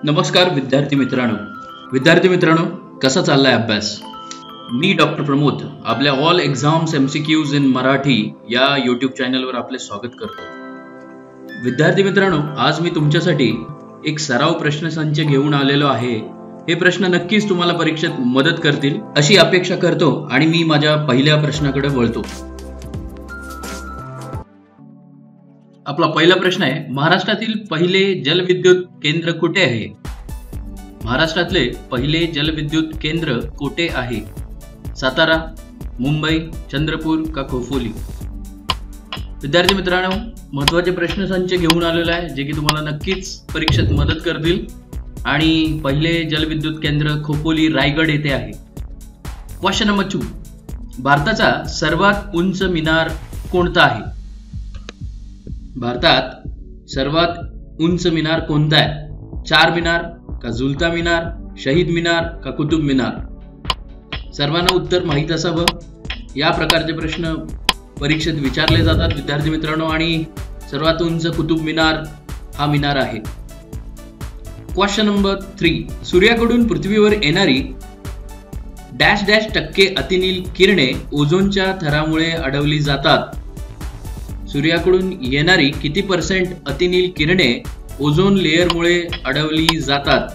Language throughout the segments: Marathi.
नमस्कार विद्यार्थी मित्रांनो, कसा चाललाय अभ्यास? मी डॉक्टर प्रमोद आपल्या all exams MCQs in Marathi या YouTube चॅनलवर आपले स्वागत करतो। विद्यार्थी मित्रांनो, आज मी तुमच्यासाठी एक सराव प्रश्नसंच घेऊन आलेलो आहे। हे प्रश्न नक्कीच तुम्हाला परीक्षेत मदत करतील अशी अपेक्षा करतो आणि मी माझ्या पहिल्या प्रश्नाकडे वळतो। आपला पहिला प्रश्न आहे, महाराष्ट्रातील पहिले जलविद्युत केंद्र कुठे आहे? महाराष्ट्रातले पहिले जलविद्युत केंद्र कुठे आहे? सातारा, मुंबई, चंद्रपूर का खोपोली? विद्यार्थी मित्रांनो, महत्त्वाचे प्रश्नसंच घेऊन आलेला आहे जे की तुम्हाला नक्कीच परीक्षेत मदत करतील आणि पहिले जलविद्युत केंद्र खोपोली रायगड येथे आहे। क्वेश्चन नंबर 2, भारताचा सर्वात उंच मिनार कोणता आहे? भारतात सर्वात उंच मिनार कोणता आहे? चार मिनार का झुलता मिनार, शहीद मिनार का कुतुब मिनार? सर्वांना उत्तर माहित असावं। या प्रकारचे प्रश्न परीक्षेत विचारले जातात विद्यार्थी मित्रांनो आणि सर्वात उंच कुतुब मिनार हा मिनार आहे। क्वेश्चन नंबर 3, सूर्याकडून पृथ्वीवर येणारी डॅश डॅश टक्के अतिनील किरणे ओझोनच्या थरामुळे अडवली जातात। सूर्याकडून येणारी किती % अतिनील किरणे ओझोन लेयरमुळे अडवली जातात?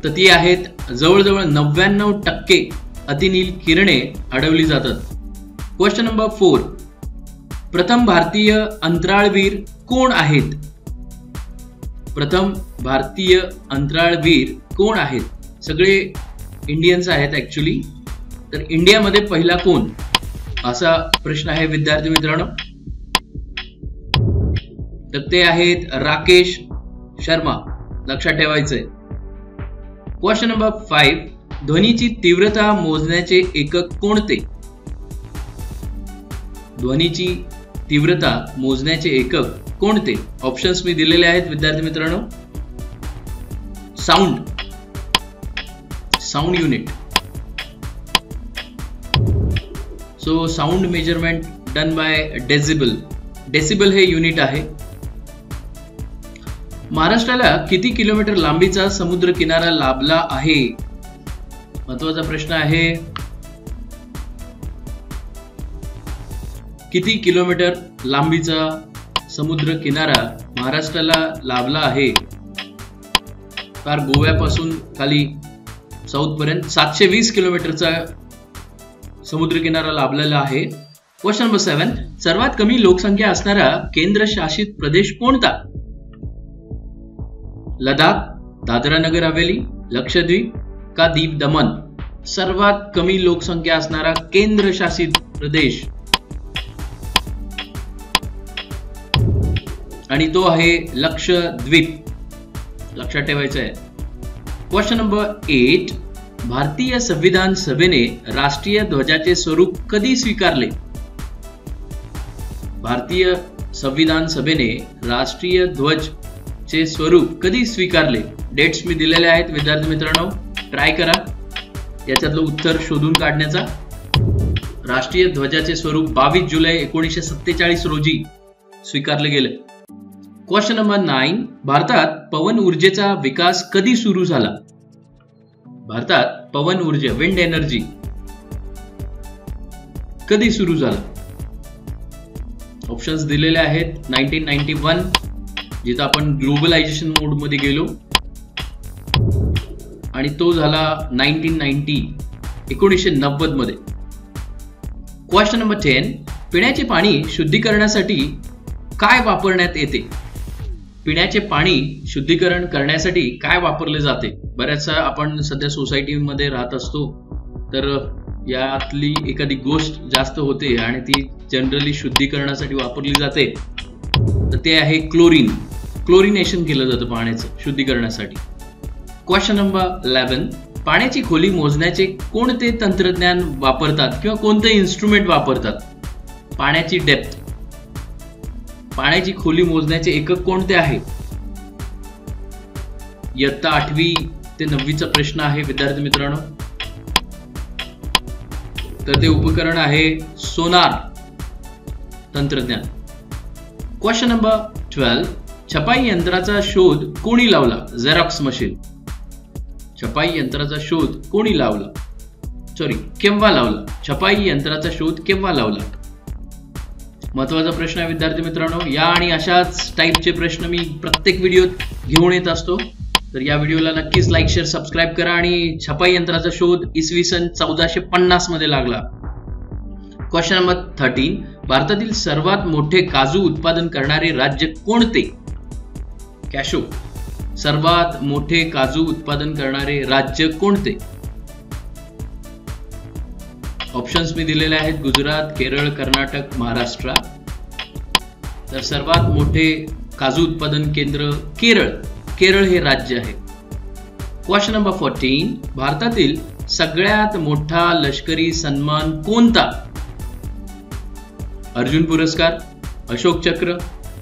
तर ती आहेत जवळजवळ 99% अतिनील किरणे अडवली जातात। क्वेश्चन नंबर 4, प्रथम भारतीय अंतराळवीर कोण आहेत? प्रथम भारतीय अंतराळवीर कोण आहेत? सगळे इंडियन्स आहेत ऍक्च्युली। तर इंडियामध्ये पहिला कोण असा प्रश्न आहे विद्यार्थी मित्रांनो। तर ते आहेत राकेश शर्मा, लक्षात ठेवायचंय। क्वेश्चन नंबर 5, ध्वनीची तीव्रता मोजण्याचे एकक कोणते? ध्वनीची तीव्रता मोजण्याचे एकक कोणते? ऑप्शन्स मी दिलेले आहेत विद्यार्थी मित्रांनो। Sound unit. So sound measurement done by decibel हे युनिट आहे। महाराष्ट्राला किती किलोमीटर लांबीचा समुद्र किनारा लाभला आहे? महत्वाचा प्रश्न आहे। किती किलोमीटर लांबीचा समुद्र किनारा महाराष्ट्राला लाभला आहे? फार गोव्यापासून खाली साऊथ पर्यंत 720 किलोमीटरचा समुद्र किनारा लाभलेला आहे। क्वेश्चन नंबर 7, सर्वात कमी लोकसंख्या असणारा केंद्रशासित प्रदेश कोणता? लडाख, दादरा नगर हवेली, लक्षद्वीप का दीव दमन? सर्वात कमी लोकसंख्या असणारा केंद्रशासित प्रदेश आणि तो आहे लक्षद्वीप, लक्षात ठेवायचं आहे। क्वेश्चन नंबर 8, भारतीय संविधान सभेने राष्ट्रीय ध्वजाचे स्वरूप कधी स्वीकारले? भारतीय संविधान सभेने राष्ट्रीय ध्वज चे स्वरूप कधी स्वीकारले? डेट्स मी दिलेले आहेत विद्यार्थी मित्रांनो, ट्राय करा याच्यातलं उत्तर शोधून काढण्याचा। राष्ट्रीय ध्वजाचे स्वरूप 22 जुलै 1947 रोजी स्वीकारले गेले। क्वेश्चन नंबर 9, भारतात पवन ऊर्जेचा विकास कधी सुरू झाला? भारतात पवन ऊर्जा विंड एनर्जी कधी सुरू झाला? ऑप्शन्स दिलेले आहेत। 1991 जिथं आपण ग्लोबलायझेशन मोड मध्ये गेलो आणि तो झाला 1990 मध्ये। क्वेश्चन नंबर 10, पिण्याचे पाणी शुद्धीकरणासाठी काय वापरण्यात येते? पिण्याचे पाणी शुद्धीकरण करण्यासाठी काय वापरले जाते? बऱ्याचसा आपण सध्या सोसायटीमध्ये राहत असतो तर यातली एखादी गोष्ट जास्त होते आणि ती जनरली शुद्धीकरणासाठी वापरली जाते, तर ते आहे क्लोरिनेशन केलं जातं पाण्याचं शुद्धीकरणासाठी। क्वेश्चन नंबर 11, पाण्याची खोली मोजण्याचे कोणते तंत्रज्ञान वापरतात किंवा कोणते इन्स्ट्रुमेंट वापरतात? पाण्याची डेप्थ, पाण्याची खोली मोजण्याचे एकक कोणते आहे? इयत्ता 8वी ते 9वीचा प्रश्न आहे विद्यार्थी मित्रांनो। तर ते उपकरण आहे सोनार तंत्रज्ञान। Question number 12. छपाई यंत्राचा शोध कोणी लावला? Xerox machine. छपाई यंत्राचा शोध कोणी लावला? केव्हा लावला? छपाई यंत्राचा शोध केव्हा लावला? महत्वाचा प्रश्न आहे विद्यार्थी मित्रांनो. या आणि अशाच टाईपचे प्रश्न मी प्रत्येक व्हिडिओत घेऊन येत असतो. तर या व्हिडिओला नक्कीच लाईक शेअर सबस्क्राईब करा. आणि छपाई यंत्राचा शोध इसवी सन 1450 मध्ये लागला. Question number 13. भारतातील सर्वात मोठे काजू उत्पादन करणारे राज्य कोणते? कॅशो. सर्वात मोठे काजू उत्पादन करणारे राज्य कोणते? ऑप्शन्स मी दिलेले आहेत. गुजरात, केरळ, कर्नाटक, महाराष्ट्र. तर सर्वात मोठे काजू उत्पादन केंद्र केरळ. केरळ हे राज्य आहे. Question number 14. भारतातील सगळ्यात मोठा लष्करी सन्मान कोणता? अर्जुन पुरस्कार, अशोक चक्र,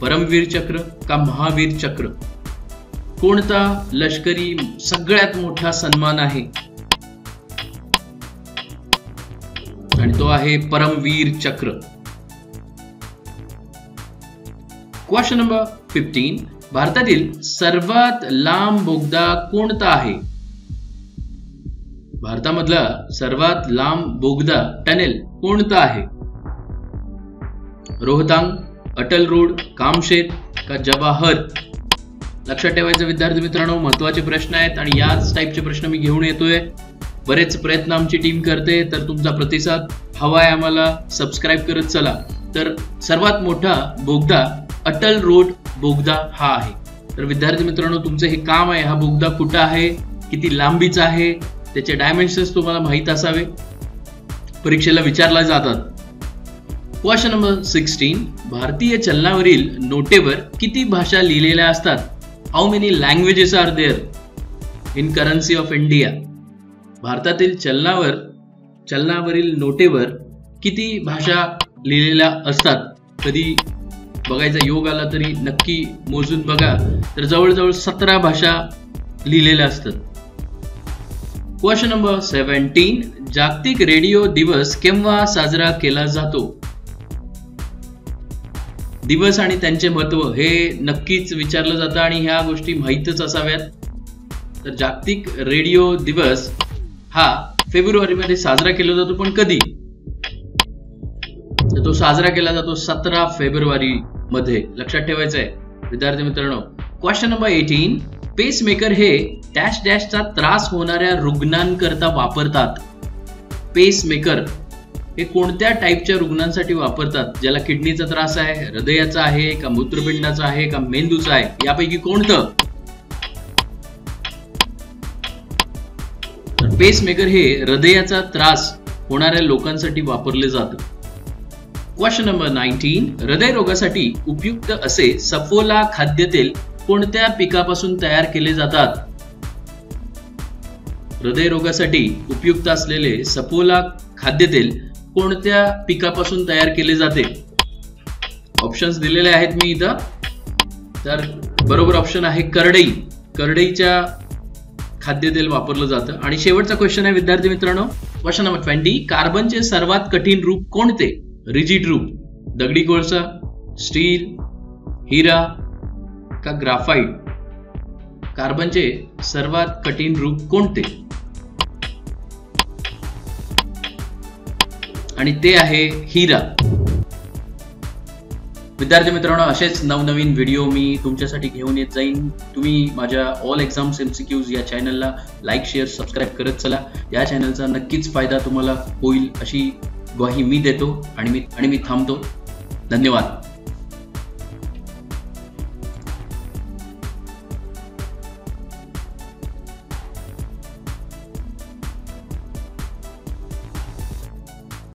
परमवीर चक्र का महावीर चक्र? कोणता लष्करी सगळ्यात मोठा सन्मान आहे? आणि तो आहे परमवीर चक्र. Question number 15. भारतातील सर्वात लांब बोगदा कोणता आहे? भारतामधला सर्वात लांब बोगदा टनेल कोणता आहे? रोहतांग, अटल रोड, कामशेत का जवाहर? लक्षात ठेवायचं विद्यार्थी मित्रांनो, महत्वाचे प्रश्न आहेत आणि याच टाईपचे प्रश्न मी घेऊन येतोय. बरेच प्रयत्न आमची टीम करते, तर तुमचा प्रतिसाद हवा आहे आम्हाला. सबस्क्राईब करत चला. तर सर्वात मोठा बोगदा अटल रोड बोगदा हा आहे. तर विद्यार्थी मित्रांनो, तुमचं हे काम आहे. हा बोगदा कुठं आहे, किती लांबीचा आहे, त्याचे डायमेन्शन्स तुम्हाला माहित असावे. परीक्षेला विचारला जातात. Question number 16. भारतीय चलनावरील नोटेवर किती भाषा लिहिलेल्या असतात? How many languages are there in currency of India? भारतातील चलनावरील नोटेवर किती भाषा लिहिलेल्या असतात? कधी बघायचा योग आला तरी नक्की मोजून बघा. तर जवळजवळ 17 भाषा लिहिलेल्या असतात. Question number 17. जागतिक रेडिओ दिवस केव्हा साजरा केला जातो? दिवस आणि त्यांचे महत्व हे नक्कीच विचारलं जातं आणि ह्या गोष्टी माहीतच असाव्यात. तर जागतिक रेडिओ दिवस हा फेब्रुवारीमध्ये साजरा केला जातो, पण कधी? तर तो साजरा केला जातो 17 फेब्रुवारी मध्ये. लक्षात ठेवायचं आहे विद्यार्थी मित्रांनो. Question number 18. पेसमेकर हे डॅश डॅशचा त्रास होणाऱ्या रुग्णांकरता वापरतात. पेसमेकर हे कोणत्या टाईपच्या रुग्णांसाठी वापरतात? ज्याला किडनीचा त्रास आहे, हृदयाचा आहे का मूत्रपिंडाचा आहे का मेंदूचा आहे? यापैकी कोणतं? तर पेसमेकर हे हृदयाचा त्रास होणाऱ्या लोकांसाठी वापरले जातं. Question number 19. हृदयरोगासाठी उपयुक्त असे सफोला खाद्यतेल कोणत्या पिकापासून तयार केले जातात? हृदयरोगासाठी उपयुक्त असलेले सफोला खाद्यतेल कोणत्या पिकापासून तयार केले जाते? ऑप्शन्स दिलेले आहेत मी इथं. तर बरोबर ऑप्शन आहे करडई. करडईच्या खाद्यतेल वापरलं जातं. आणि शेवटचा क्वेश्चन आहे विद्यार्थी मित्रांनो. Question number 20. कार्बनचे सर्वात कठीण रूप कोणते? रिजिड रूप. दगडी कोळसा, स्टील, हिरा का ग्राफाइट? कार्बनचे सर्वात कठीण रूप कोणते? आणि ते आहे हिरा. विद्यार्थी मित्रांनो, असेच नवनवीन व्हिडिओ मी तुमच्यासाठी घेऊन येत जाईन. तुम्ही माझ्या ऑल एक्झाम्स MCQs या चॅनलला लाईक शेअर सबस्क्राईब करत चला. या चॅनलचा नक्कीच फायदा तुम्हाला होईल अशी ग्वाही मी देतो आणि मी थांबतो. धन्यवाद.